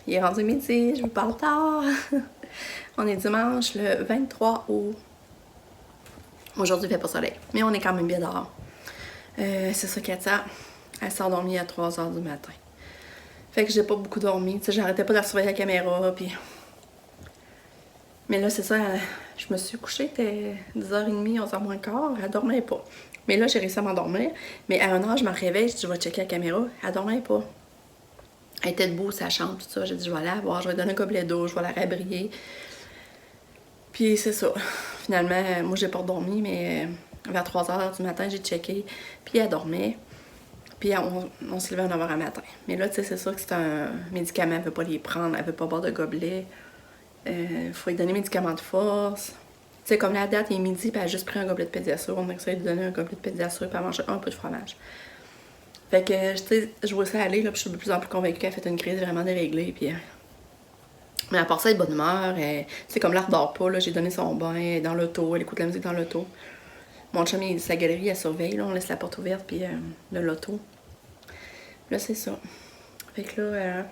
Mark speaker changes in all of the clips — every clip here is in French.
Speaker 1: Il est rendu midi, je vous parle tard. On est dimanche le 23 août. Aujourd'hui, il fait pas soleil, mais on est quand même bien dehors. C'est ça, Katia, elle s'est endormie à 3h du matin. Fait que j'ai pas beaucoup dormi. Tu sais, j'arrêtais pas de surveiller la caméra, puis... Mais là, c'est ça, je me suis couchée, c'était 10h30, 11h moins quart, elle dormait pas. Mais là, j'ai réussi à m'endormir. Mais à 1h, je me réveille, je dis, je vais checker la caméra, elle dormait pas. Elle était debout, sa chambre, tout ça. J'ai dit, je vais aller la voir, je vais donner un gobelet d'eau, je vais la rabriller. Puis c'est ça. Finalement, moi, j'ai pas dormi, mais vers 3h du matin, j'ai checké. Puis elle dormait. Puis on se levait à 9h du matin. Mais là, tu sais, c'est sûr que c'est un médicament, elle veut pas les prendre, elle veut pas boire de gobelet. Faut lui donner des médicaments de force. Tu sais, comme la date, il est midi, puis elle a juste pris un gobelet de pédiasure. On a essayé de lui donner un gobelet de pédiasure, puis elle mangeait un peu de fromage. Fait que, tu sais, je vois ça aller, là, puis je suis de plus en plus convaincue qu'elle a fait une crise vraiment déréglée, puis... Mais à part ça, elle est de bonne humeur. Tu sais, comme là, elle dort pas, là, j'ai donné son bain, elle est dans l'auto, elle écoute la musique dans l'auto. Mon chum, il est sa galerie, elle surveille, là, on laisse la porte ouverte, puis de l'auto. Là, c'est ça. Fait que là,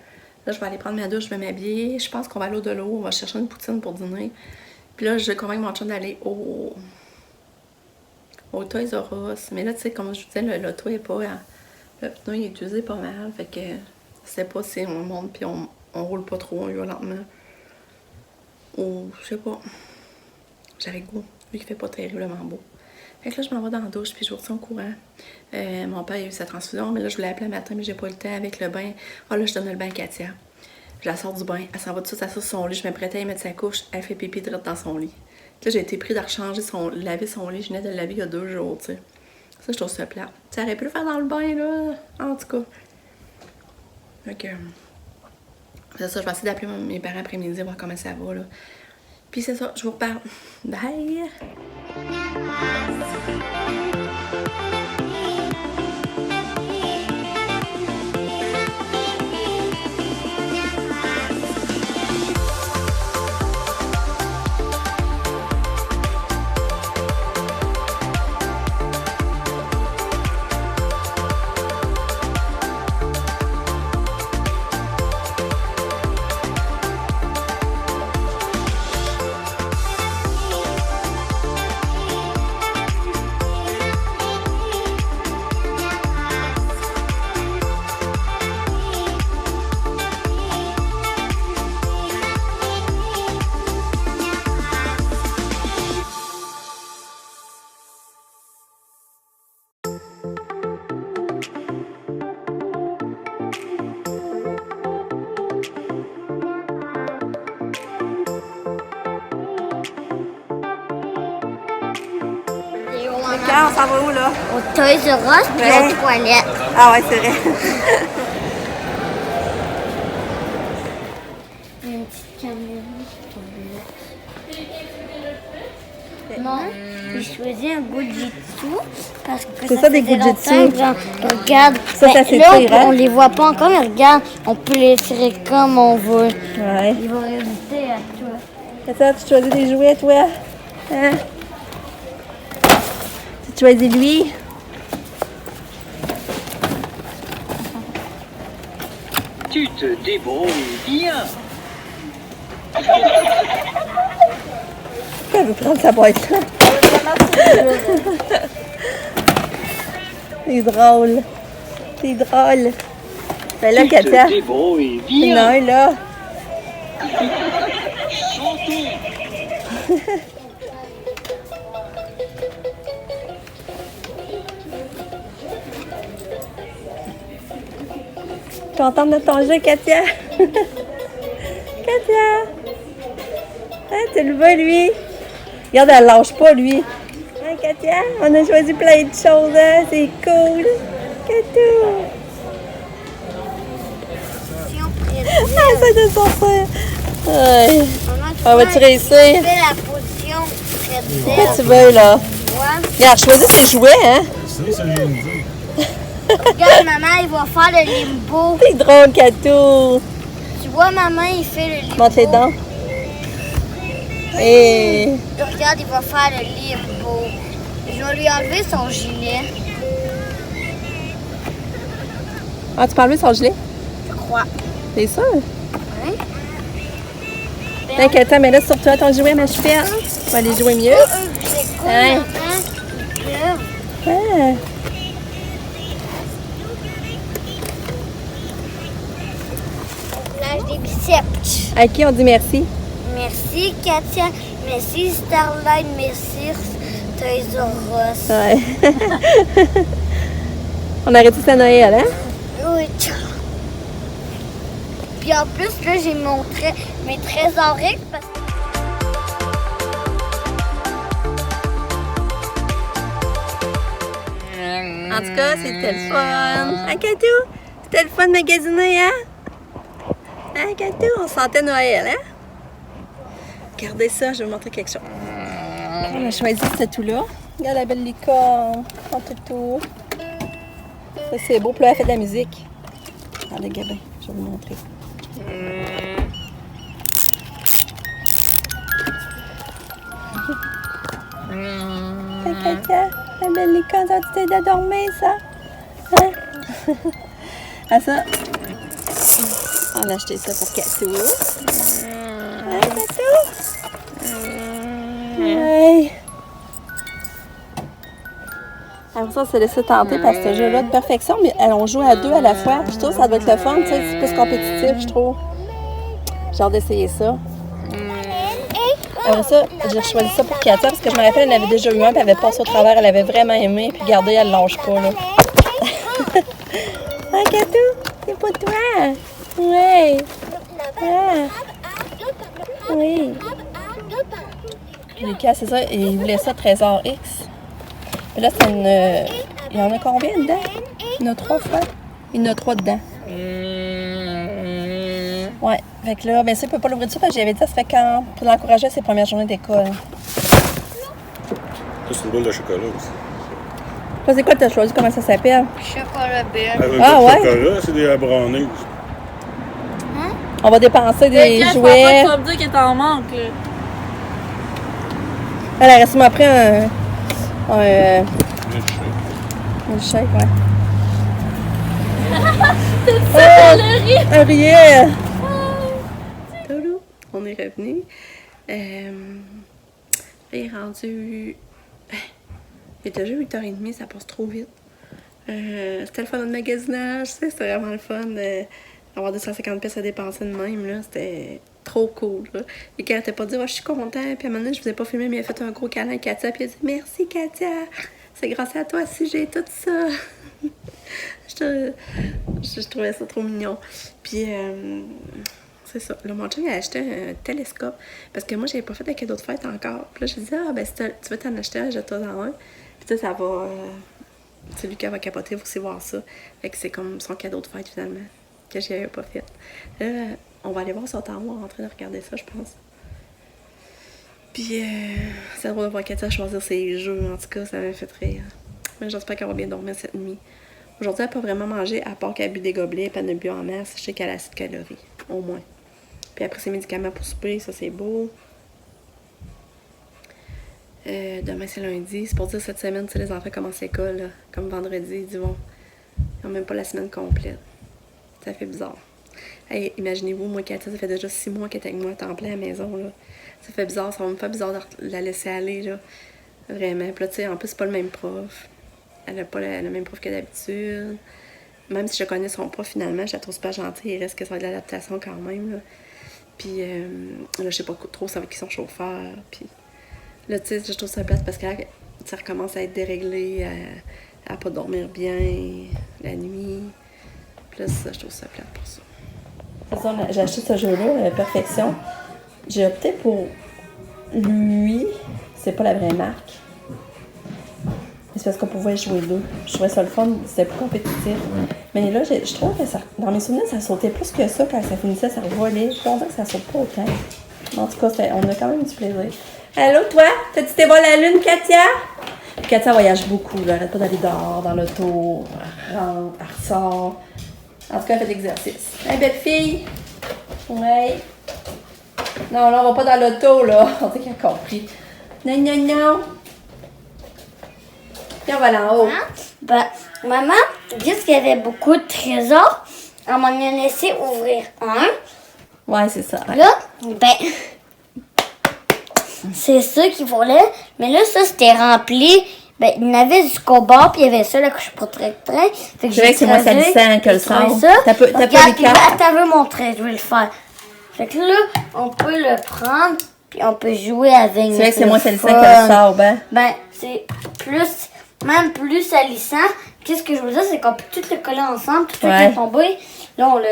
Speaker 1: je vais aller prendre ma douche, je vais m'habiller. Je pense qu'on va aller au de l'eau, on va chercher une poutine pour dîner. Puis là, je convainc mon chum d'aller au Toys R Us. Mais là, tu sais, comme je vous disais, l'auto est pas... Le pneu, il est utilisé pas mal, fait que je sais pas si on monte puis on roule pas trop, on y va lentement. Ou, je sais pas. J'avais goût, vu qu'il fait pas terriblement beau. Fait que là, je m'en vais dans la douche puis je vous retiens au courant. Mon père a eu sa transfusion, mais là, je voulais appeler le matin, mais j'ai pas eu le temps avec le bain. Ah là, je donne le bain à Katia. Je la sors du bain, elle s'en va tout de suite, elle sort sur son lit, je m'apprêtais à y mettre sa couche, elle fait pipi direct dans son lit. Là, j'ai été pris de rechanger laver son lit, je venais de le laver il y a 2 jours, tu sais. Ça, je trouve ça plat. Tu aurais pu le faire dans le bain, là. En tout cas. Fait que... C'est ça, je vais essayer d'appeler mes parents après-midi, voir comment ça va, là. Puis c'est ça, je vous reparle. Bye! Quand on s'en va où, là?
Speaker 2: Au Toys R Us puis aux toilettes.
Speaker 1: Ah ouais, c'est vrai.
Speaker 2: Une petite caméra. Non, j'ai choisi un Gojitsu parce que
Speaker 1: C'est ça, des
Speaker 2: faisait
Speaker 1: Gojitsu.
Speaker 2: longtemps que regarde,
Speaker 1: Ça fait
Speaker 2: là,
Speaker 1: pire, hein?
Speaker 2: on les voit pas encore, mais regarde, on peut les serrer comme on veut.
Speaker 1: Ouais.
Speaker 2: Ils vont résister à toi.
Speaker 1: C'est ça, tu choisis des jouets, toi? Hein? Tu choisis lui?
Speaker 3: Tu te débrouilles bien.
Speaker 1: Elle veut prendre sa boîte là. C'est drôle. C'est drôle. Ben là,
Speaker 3: Tu
Speaker 1: Katia.
Speaker 3: te débrouilles
Speaker 1: Non,
Speaker 3: bien.
Speaker 1: là.
Speaker 3: Chantons.
Speaker 1: Contente de ton jeu, Katia? Katia! Hein, tu le vois, lui? Regarde, elle lâche pas, lui. Hein, Katia? On a choisi plein de choses, hein? C'est cool. Katou!
Speaker 2: Si on prédit,
Speaker 1: Ah, ça de sortir. Ouais.
Speaker 2: maman,
Speaker 1: Vas-tu réussir?
Speaker 2: fais la position près
Speaker 1: Qu'est-ce que tu veux, là?
Speaker 2: Ouais.
Speaker 1: Regarde, choisis tes jouets, hein?
Speaker 4: C'est ça que je viens de dire.
Speaker 2: Regarde, maman, il va faire le limbo.
Speaker 1: C'est drôle, Katou.
Speaker 2: Tu vois, maman, il fait le limbo.
Speaker 1: Monte les dents. Et...
Speaker 2: Regarde, il va faire le limbo. Je vais lui enlever son gilet.
Speaker 1: Ah, tu peux enlever son gilet?
Speaker 2: Je crois.
Speaker 1: T'es sûr?
Speaker 2: Ouais.
Speaker 1: T'inquiète, mais là, sur toi, ton jouet, ma choupette. On va aller jouer mieux.
Speaker 2: C'est cool,
Speaker 1: Ouais.
Speaker 2: maman.
Speaker 1: Ah.
Speaker 2: Lâche des biceps.
Speaker 1: À qui on dit merci?
Speaker 2: Merci, Katia. Merci, Starlight. Merci, Toys R Us.
Speaker 1: Ouais. On arrête tout à Noël, hein?
Speaker 2: Oui. Puis en plus, là, j'ai montré mes trésors X parce que...
Speaker 1: En tout cas, c'était le fun. Hein, Katou? C'était le fun de magasiner, hein? Hein, Katou? On sentait Noël, hein? Regardez ça, je vais vous montrer quelque chose. On a choisi ce tout-là. Regarde la belle licorne en toutou. Ça, c'est beau. Puis là, elle fait de la musique. Regardez, Gabin, je vais vous montrer. Hey, Katia, la belle licorne, ça tu t'aider à dormir, ça? Hein? Ah, ça, on a acheté ça pour Katou. Hein, Katou? Ouais. Après ça, on s'est laissé tenter par ce jeu-là de perfection, mais on joue à deux à la fois. Je trouve que ça doit être le fun, tu sais, c'est plus compétitif, je trouve. J'ai hâte d'essayer ça. Après ça, j'ai choisi ça pour Katia parce que je me rappelle, elle avait déjà eu un, puis elle avait passé au travers, elle avait vraiment aimé, puis regardez, elle lâche pas, là. Ah, Katou, c'est pour toi! Oui! Ah! Oui! Lucas, c'est ça, il voulait ça, Trésor X. Et là, c'est une... Il y en a combien dedans? Il y en a 3 fois. Il y en a 3 dedans. Ouais. Fait que là, bien sûr, il ne peut pas l'ouvrir dessus parce que j'avais dit ça fait quand... pour l'encourager à ses premières journées d'école.
Speaker 4: Ça, c'est une boule de chocolat aussi.
Speaker 1: Toi, c'est quoi que tu as choisi? Comment ça s'appelle?
Speaker 2: Chocolat belle.
Speaker 4: Avec
Speaker 1: Ah,
Speaker 4: le
Speaker 1: ouais?
Speaker 4: chocolat, c'est des brownies.
Speaker 1: On va dépenser des
Speaker 5: Je
Speaker 1: jouets.
Speaker 5: pense pas que tu vas me dire qu'il t'en manque, là.
Speaker 1: Elle a resté après un shake, ouais. Un riel! Toulou, on est revenu. Il est rendu. Il est déjà 8h30, ça passe trop vite. C'était le fun de magasinage, c'était vraiment le fun d'avoir 250 pièces à dépenser de même, là. C'était trop cool, là. Et quand elle n'était pas dit, oh, je suis content, puis à un moment donné, je vous ai pas filmé, mais il a fait un gros câlin à Katia, puis il a dit, merci Katia, c'est grâce à toi si j'ai tout ça. je trouvais ça trop mignon. Puis, c'est ça. Là, mon chum, il a acheté un télescope, parce que moi, j'avais pas fait de cadeau de fête encore. Puis là, je disais, ah, ben, si tu veux t'en acheter un, jette-toi dans un. Puis tu sais, ça va. C'est Lucas va capoter, vous aussi voir ça. Fait que c'est comme son cadeau de fête, finalement, que je n'avais pas fait. Là, on va aller voir son temps, en train de regarder ça, je pense. Puis, c'est drôle de voir Katia choisir ses jeux. En tout cas, ça m'a fait rire. Mais j'espère qu'elle va bien dormir cette nuit. Aujourd'hui, elle n'a pas vraiment mangé, à part qu'elle a bu des gobelets, puis elle a bu en masse. Je sais qu'elle a assez de calories, au moins. Puis après, ses médicaments pour souper, ça, c'est beau. Demain, c'est lundi. C'est pour dire cette semaine, tu sais, les enfants commencent l'école, là, comme vendredi. Ils disent, bon, ils n'ont même pas la semaine complète. Ça fait bizarre. Hey, imaginez-vous, moi, Katia, ça fait déjà 6 mois qu'elle est avec moi à temps plein à la maison, là. Ça fait bizarre, ça va me faire bizarre de la laisser aller, là. Vraiment. Puis là, tu sais, en plus, c'est pas le même prof. Elle n'a pas le même prof que d'habitude. Même si je connais son prof, finalement, je la trouve super gentille. Il reste que ça va de l'adaptation quand même, là. Puis là, je sais pas trop ça avec qui son chauffeur. Puis là, tu sais, je trouve ça plate parce que ça recommence à être déréglé, à pas dormir bien la nuit. Puis là, ça, je trouve ça plate pour ça. C'est ça, j'ai acheté ce jeu-là, Perfection. J'ai opté pour lui. C'est pas la vraie marque. Mais c'est parce qu'on pouvait jouer deux. Je trouvais ça le fun, c'était plus compétitif. Mais là, je trouve que ça, dans mes souvenirs, ça sautait plus que ça quand ça finissait, ça revolait. Je pense que ça saute pas autant. En tout cas, on a quand même du plaisir. Allô, toi? T'as-tu été voir la lune, Katia? Katia voyage beaucoup, là. Elle arrête pas d'aller dehors, dans l'auto. Elle rentre, elle ressort. En tout cas, elle fait de l'exercice. Hein, belle fille? Ouais. Non, là, on va pas dans l'auto, là. On sait qu'elle a compris. Non, non, non. Puis on va aller en haut.
Speaker 2: Ben, maman, vu qu'il y avait beaucoup de trésors, elle m'en a laissé ouvrir un.
Speaker 1: Ouais, c'est ça. Ouais.
Speaker 2: Là, ben, c'est ça qu'il fallait. Mais là, ça, c'était rempli. Ben, il y en avait du bord, puis il y avait ça, la couche protectrice. Fait que
Speaker 1: C'est vrai que c'est moins salissant que le sable. T'as pas les cartes?
Speaker 2: Attends, je vais montrer, je vais le faire. Fait que là, on peut le prendre, puis on peut jouer avec.
Speaker 1: C'est vrai que c'est moins salissant que le sable, hein?
Speaker 2: Ben, c'est plus, même plus salissant. Qu'est-ce que je veux dire, c'est qu'on peut tout le coller ensemble, tout
Speaker 1: Ouais.
Speaker 2: est tombé. Là, on le...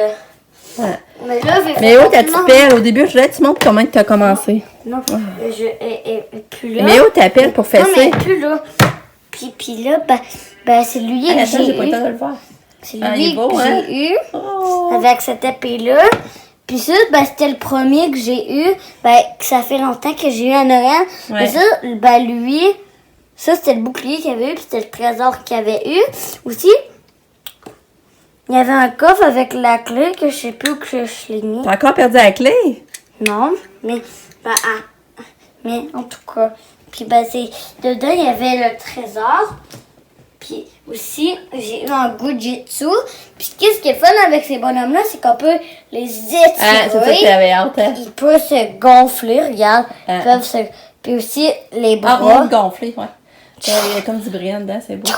Speaker 1: Ouais.
Speaker 2: Mais là, je vais
Speaker 1: Mais
Speaker 2: faire
Speaker 1: où ta
Speaker 2: rapidement.
Speaker 1: petite pelle? Au début, je voulais que tu montres comment tu as commencé.
Speaker 2: Non, et plus là.
Speaker 1: Mais où ta pelle pour
Speaker 2: Non, mais
Speaker 1: fesser?
Speaker 2: plus là. Puis là, ben c'est lui
Speaker 1: Ah,
Speaker 2: que
Speaker 1: attends, j'ai
Speaker 2: j'ai
Speaker 1: pas le temps
Speaker 2: eu.
Speaker 1: de le faire.
Speaker 2: C'est
Speaker 1: Ah, il est
Speaker 2: lui
Speaker 1: beau,
Speaker 2: que
Speaker 1: hein?
Speaker 2: j'ai eu
Speaker 1: Oh!
Speaker 2: avec cette épée-là. Puis ça, ben, c'était le premier que j'ai eu. Ben, que ça fait longtemps que j'ai eu à Noël.
Speaker 1: Ouais.
Speaker 2: Mais ça, ben lui, ça c'était le bouclier qu'il avait eu, puis c'était le trésor qu'il avait eu. Aussi, il y avait un coffre avec la clé que je sais plus où que je l'ai mis.
Speaker 1: T'as encore perdu la clé?
Speaker 2: Non, mais, ben, mais en tout cas. Puis ben, c'est, dedans, il y avait le trésor. Puis aussi, j'ai eu un goût de jitsu. Puis qu'est-ce qui est fun avec ces bonhommes-là, c'est qu'on peut les étirer.
Speaker 1: Ah, c'est ça que t'avais hâte, hein?
Speaker 2: Ils peuvent se gonfler, regarde.
Speaker 1: Ah.
Speaker 2: Ils peuvent se... Puis aussi, les
Speaker 1: Ah,
Speaker 2: bras.
Speaker 1: on gonflé, ouais. Il y a comme du brillant dedans, c'est beau.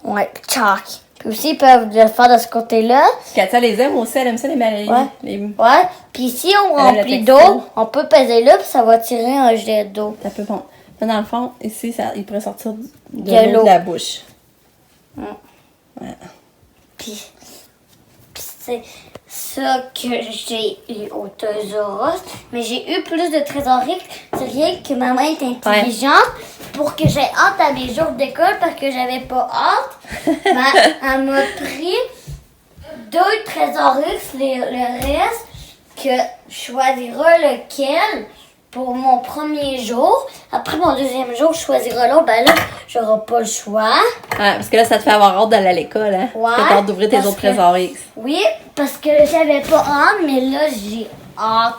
Speaker 2: Ouais, tchac. Puis aussi, ils peuvent le faire de ce côté-là.
Speaker 1: Katia les aime aussi, elle aime ça les maladies.
Speaker 2: Ouais. Ouais. Puis si on
Speaker 1: Elle a le
Speaker 2: remplit
Speaker 1: textile.
Speaker 2: d'eau, on peut peser là, puis ça va tirer un jet d'eau.
Speaker 1: Ça peut bon. Là, dans le fond, ici, ça, il pourrait sortir de
Speaker 2: De
Speaker 1: l'eau
Speaker 2: l'eau.
Speaker 1: de la bouche.
Speaker 2: Puis c'est ça que j'ai eu au Toys R Us. Mais j'ai eu plus de trésorerie. C'est rien que maman est intelligente pour que j'aie hâte à mes jours d'école parce que j'avais pas hâte. Ben, elle m'a pris 2 trésoreries, le reste, que je choisirai lequel pour mon premier jour. Après mon deuxième jour, je choisirai l'autre. Ben là, j'aurai pas le choix.
Speaker 1: Ah, parce que là, ça te fait avoir hâte d'aller à l'école, hein?
Speaker 2: Ouais,
Speaker 1: T'as hâte d'ouvrir tes
Speaker 2: parce
Speaker 1: autres
Speaker 2: que-
Speaker 1: trésors X.
Speaker 2: Oui, parce que j'avais pas hâte, mais là, j'ai hâte.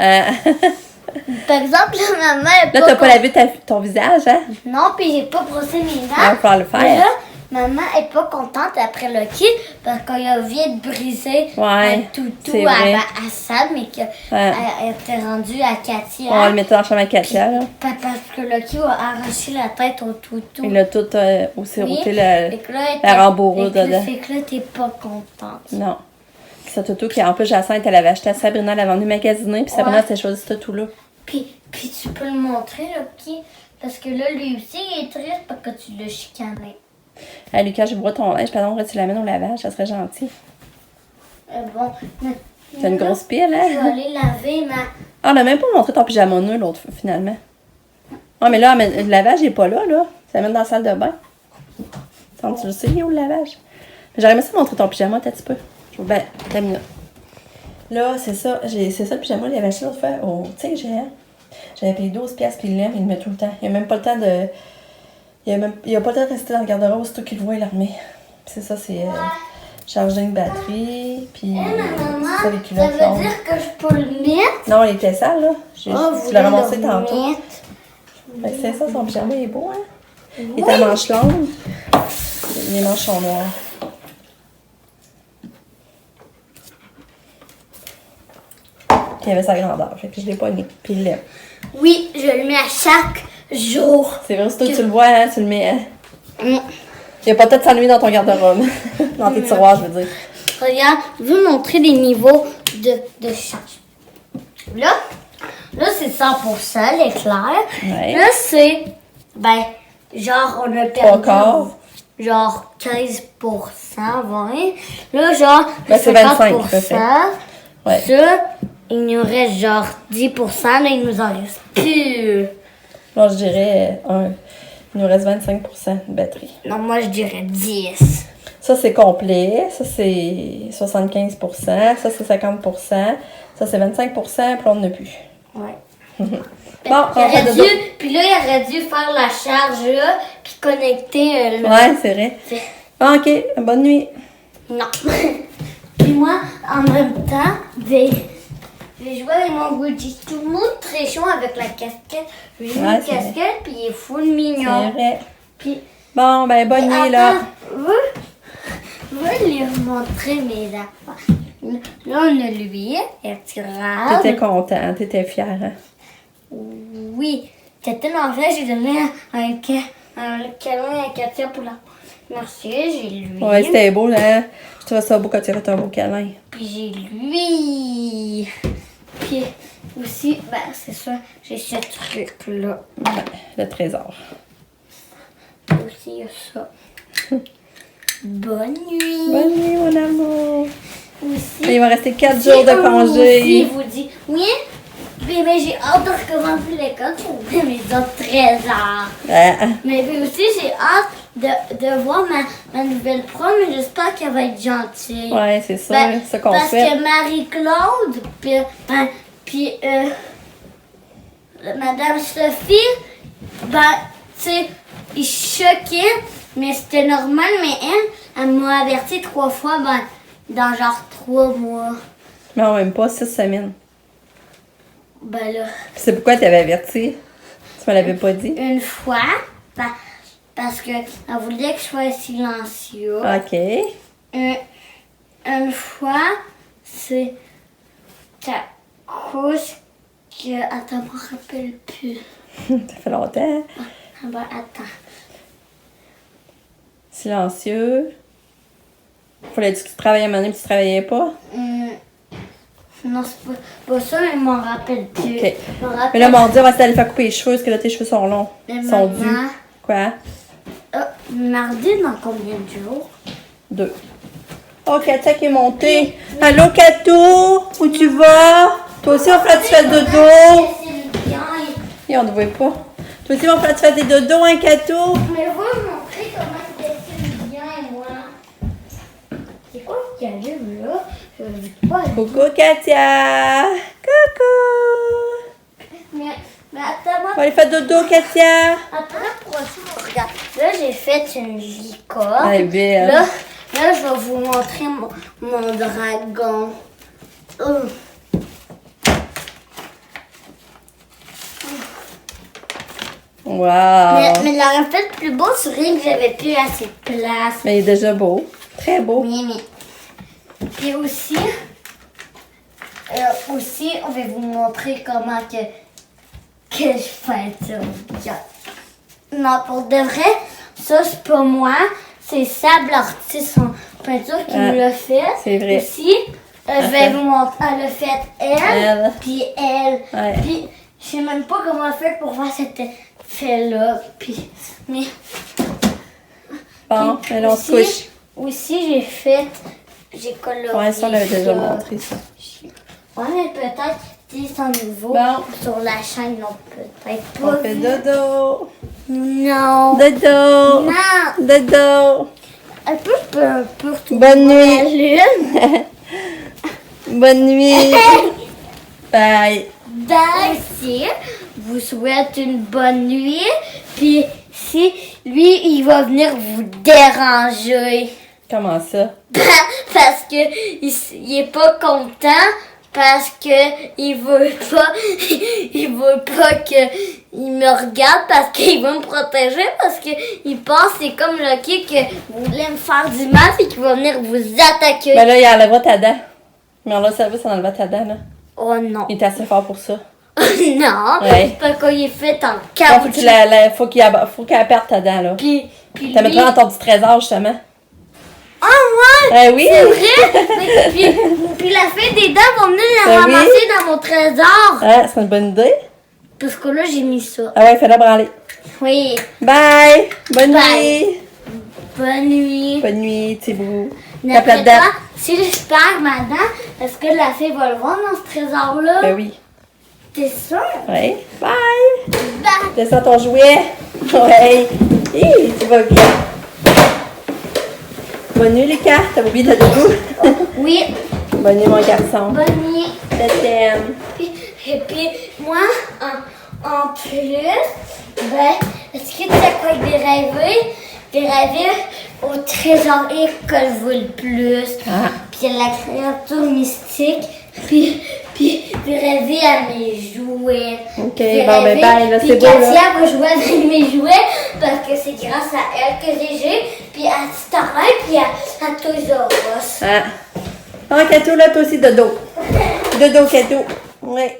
Speaker 2: Par exemple, là, maman est
Speaker 1: Là, t'as pas lavé ton visage, hein?
Speaker 2: Non, puis j'ai pas brossé mes dents.
Speaker 1: Il va falloir le faire.
Speaker 2: Mais là, maman est pas contente après le kit parce qu'il vient de briser
Speaker 1: Ouais,
Speaker 2: un toutou
Speaker 1: c'est vrai.
Speaker 2: à Sam, mais qu'elle était rendue à Cathy.
Speaker 1: On va le mettre dans la chambre à Katia, là.
Speaker 2: Parce que Lucky a arraché la tête au toutou.
Speaker 1: Il a tout aussi
Speaker 2: Oui.
Speaker 1: routé
Speaker 2: Fait que là,
Speaker 1: la rembourreau
Speaker 2: fait que là,
Speaker 1: dedans.
Speaker 2: fait que là, t'es pas contente.
Speaker 1: Non. C'est toutou qui, en plus, Jacinthe, elle avait acheté à Sabrina, elle avait venu magasiner, puis Sabrina,
Speaker 2: Ouais.
Speaker 1: s'était choisi ce toutou-là.
Speaker 2: Puis tu peux le montrer, Lucky, parce que là, lui aussi, il est triste parce que tu l'as chicané.
Speaker 1: Ah, Lucas, je bois ton linge, pardon, tu l'amènes au lavage, ça serait gentil.
Speaker 2: Bon,
Speaker 1: C'est une grosse pile,
Speaker 2: je vais
Speaker 1: hein?
Speaker 2: aller laver ma...
Speaker 1: Ah, on a même pas montré ton pyjama nœud, l'autre, finalement. Ah, mais là, le lavage, il est pas là, là. Ça l'amène dans la salle de bain. Tu le sais, il est où le lavage? J'aurais aimé ça montrer ton pyjama, t'as un petit peu. Ben, t'as mis là. Là, c'est ça, c'est ça le pyjama, il avait acheté l'autre fois au, tu sais, géant. J'avais payé 12$, puis il l'aime, il le met tout le temps. Il a même pas le temps de... Il a pas le temps de rester dans le garde-robe, aussitôt qu'il le voit, il le remet. Puis c'est ça, c'est charger une batterie, puis
Speaker 2: Maman,
Speaker 1: c'est ça, les
Speaker 2: ça
Speaker 1: culottes
Speaker 2: veut
Speaker 1: longues.
Speaker 2: dire que je peux le mettre?
Speaker 1: Non, il était sale, là. Je
Speaker 2: vous
Speaker 1: l'ai
Speaker 2: voulez
Speaker 1: ramassé
Speaker 2: le
Speaker 1: tantôt.
Speaker 2: mettre?
Speaker 1: Fait que c'est ça, son pyjama, il est beau, hein? Il est à manches longues. Les manches sont noires. Puis il avait sa grandeur, fait que je l'ai pas mis. Puis il l'aime.
Speaker 2: Oui, je le mets à chaque jour.
Speaker 1: C'est vrai, aussitôt que tu le vois, hein, tu le mets. Hein?
Speaker 2: Mm.
Speaker 1: Il n'y a pas peut-être s'ennuyer dans ton garde-robe. Dans tes tiroirs, je veux dire.
Speaker 2: Regarde, je veux montrer les niveaux de chaque. Là c'est 100% l'éclair.
Speaker 1: Ouais.
Speaker 2: Là, c'est, ben, genre, on a
Speaker 1: Trois
Speaker 2: perdu,
Speaker 1: quarts.
Speaker 2: genre, 15%, 20. Là, genre,
Speaker 1: Ben, c'est 25,
Speaker 2: 50%.
Speaker 1: à peu près. Ouais.
Speaker 2: Ça, il nous reste genre 10%, là, il nous en reste plus.
Speaker 1: Moi, je dirais, il nous reste 25% de batterie.
Speaker 2: Non, moi, je dirais 10.
Speaker 1: Ça, c'est complet. Ça, c'est 75%. Ça, c'est 50%. Ça, c'est 25%. Puis on n'en a plus.
Speaker 2: Ouais.
Speaker 1: Bon,
Speaker 2: Il aurait dû, puis là, il aurait dû faire la charge là, puis connecter le...
Speaker 1: Ouais, c'est vrai. Bon, OK. Bonne nuit.
Speaker 2: Non. Puis moi, en même temps, je vais jouer avec mon Gucci. Tout le monde très chaud avec la casquette. J'ai mis
Speaker 1: Ouais,
Speaker 2: une
Speaker 1: c'est vrai.
Speaker 2: casquette, puis il est full
Speaker 1: C'est
Speaker 2: mignon.
Speaker 1: vrai.
Speaker 2: Puis,
Speaker 1: Bon, ben, bonne nuit, là.
Speaker 2: je vais lui montrer mes affaires. Là, on a lui, Ertirable.
Speaker 1: T'étais content, t'étais fière. Hein?
Speaker 2: Oui, c'était tellement vrai, j'ai donné un câlin à Katia pour la... Merci, j'ai lui.
Speaker 1: Ouais, c'était beau, hein? Je trouvais ça beau quand tu as fait un beau câlin.
Speaker 2: Puis j'ai lui. Puis aussi, ben c'est ça, j'ai ce truc-là.
Speaker 1: Ouais, le trésor.
Speaker 2: Puis aussi, il y a ça. Bonne nuit.
Speaker 1: Bonne nuit, mon amour.
Speaker 2: Aussi.
Speaker 1: Il va rester 4
Speaker 2: Si
Speaker 1: jours de
Speaker 2: on
Speaker 1: congé.
Speaker 2: aussi vous dit, oui, mais j'ai hâte de recommencer l'école pour mes autres trésors. Mais puis aussi, j'ai hâte de voir ma nouvelle prof, mais j'espère qu'elle va être gentille.
Speaker 1: Ouais, c'est ça,
Speaker 2: Ben,
Speaker 1: c'est ça qu'on
Speaker 2: parce
Speaker 1: fait.
Speaker 2: que Marie-Claude, puis Madame Sophie, ben, tu sais, ils choquaient, mais c'était normal, mais elle m'a averti 3 fois, ben, dans genre 3 mois.
Speaker 1: Mais en même pas 6 semaines.
Speaker 2: Ben là,
Speaker 1: C'est pourquoi t'avais averti? Tu me l'avais pas dit?
Speaker 2: une fois, parce qu'elle voulait que je sois silencieux.
Speaker 1: OK.
Speaker 2: Une fois, c'est à cause que... Attends, je me rappelle plus.
Speaker 1: Ça fait longtemps.
Speaker 2: Ah ben, attends.
Speaker 1: Silencieux. Fallait-tu que tu travaillais un moment donné, puis tu travaillais pas?
Speaker 2: Non, c'est pas ça, mais je m'en rappelle plus.
Speaker 1: OK.
Speaker 2: Je me rappelle...
Speaker 1: Mais là, mardi, on va aller faire couper les cheveux, parce que là, tes cheveux sont longs.
Speaker 2: Mais
Speaker 1: Ils sont
Speaker 2: maman-
Speaker 1: dus. Quoi?
Speaker 2: Mardi, dans combien de jours?
Speaker 1: 2. Oh, Katia qui est montée. Allô, Katou? Où tu vas? Toi aussi, on fait tu fais dodo.
Speaker 2: C'est bien.
Speaker 1: Et on ne voit pas. Toi aussi, on fait tu fais des dodos, hein, Katou?
Speaker 2: Mais vous me montrer comment je dessine bien, moi. C'est quoi qu'il y a là? Je ne sais pas.
Speaker 1: Coucou, Katia. Coucou.
Speaker 2: Mais attends, moi.
Speaker 1: On va aller faire dodo, Katia.
Speaker 2: Attends, prochain, regarde. Là, j'ai fait une licorne.
Speaker 1: Elle est belle.
Speaker 2: Là, je vais vous montrer mon dragon.
Speaker 1: Wow.
Speaker 2: Mais la fait plus beau, c'est rien que j'avais plus assez de place.
Speaker 1: Mais il est déjà beau. Très beau.
Speaker 2: Mais. Puis aussi, on va vous montrer comment que je fais ça. Regarde. Non, pour de vrai, ça c'est pas moi, c'est Sable Artiste, son peinture qui me l'a fait.
Speaker 1: C'est vrai.
Speaker 2: Aussi, je vais vous montrer, elle l'a fait
Speaker 1: Elle.
Speaker 2: puis elle.
Speaker 1: Ouais.
Speaker 2: Puis je sais même pas comment elle fait pour faire cet effet-là. Puis, mais.
Speaker 1: Bon,
Speaker 2: Puis
Speaker 1: mais là, on se couche.
Speaker 2: Aussi, j'ai coloré.
Speaker 1: Ouais, ça, on l'avait déjà
Speaker 2: ça.
Speaker 1: montré, ça.
Speaker 2: Ouais, mais peut-être si c'est en nouveau
Speaker 1: Bon.
Speaker 2: sur la chaîne, non, peut-être
Speaker 1: On
Speaker 2: pas.
Speaker 1: fait dodo.
Speaker 2: Non.
Speaker 1: Dodo.
Speaker 2: Non.
Speaker 1: Dodo.
Speaker 2: Un peu retourner
Speaker 1: Bonne
Speaker 2: la
Speaker 1: nuit.
Speaker 2: lune.
Speaker 1: Bonne nuit. Bye.
Speaker 2: Merci. Vous souhaite une bonne nuit. Puis si lui, il va venir vous déranger.
Speaker 1: Comment ça?
Speaker 2: Parce que il est pas content. Parce que il veut pas que il me regarde parce qu'il veut me protéger parce que il pense que c'est comme Lucky que vous voulez me faire du mal et qu'il va venir vous attaquer.
Speaker 1: Ben là, il enlèvera ta dent. Mais on l'a servi, ça enlèvera ta dent, là.
Speaker 2: Oh non.
Speaker 1: Il est assez fort pour ça.
Speaker 2: Non.
Speaker 1: Ouais.
Speaker 2: C'est parce qu'il est fait en
Speaker 1: Bon, faut
Speaker 2: caoutchouc.
Speaker 1: faut qu'elle perde ta dent, là.
Speaker 2: Puis
Speaker 1: T'as
Speaker 2: lui...
Speaker 1: mettra dans ton petit trésor, justement.
Speaker 2: Ah ouais!
Speaker 1: Eh oui!
Speaker 2: C'est vrai! Mais, puis la fée des dents va venir la
Speaker 1: Ben oui.
Speaker 2: ramasser dans mon trésor.
Speaker 1: Ah, c'est une bonne idée.
Speaker 2: Parce que là, j'ai mis ça.
Speaker 1: Ah ouais, fais-la branler.
Speaker 2: Oui.
Speaker 1: Bye! Bonne
Speaker 2: Bye.
Speaker 1: nuit!
Speaker 2: Bonne nuit.
Speaker 1: Bonne nuit, Thibaut. Tape
Speaker 2: D'après
Speaker 1: là-dedans.
Speaker 2: toi, si je perds ma dent, est-ce que la fée va le voir dans ce trésor-là?
Speaker 1: Ben oui.
Speaker 2: T'es sûr?
Speaker 1: Ouais. Bye!
Speaker 2: Bye.
Speaker 1: Descends ton jouet. Ouais. Hi, tu vas bien. Bonne nuit, Lucas. T'as oublié ta dodo?
Speaker 2: Oui.
Speaker 1: Bonne nuit, mon garçon.
Speaker 2: Bonne nuit.
Speaker 1: Je t'aime.
Speaker 2: Et puis, moi, en plus, ben, est-ce que tu sais quoi des rêver? Des rêver au trésorier que je veux le plus.
Speaker 1: Ah.
Speaker 2: Puis la créature mystique. Puis des rêver à mes jouets.
Speaker 1: Ok,
Speaker 2: Puis
Speaker 1: bon, ben,
Speaker 2: rêver-
Speaker 1: bye, là,
Speaker 2: puis
Speaker 1: c'est beau, là.
Speaker 2: Katia va jouer avec mes jouets parce que c'est grâce à elle que j'ai. Puis à Starlight, puis à Toys R Us.
Speaker 1: Ah. Ah, Kato, là, toi aussi, dodo. Dodo, Kato. Ouais.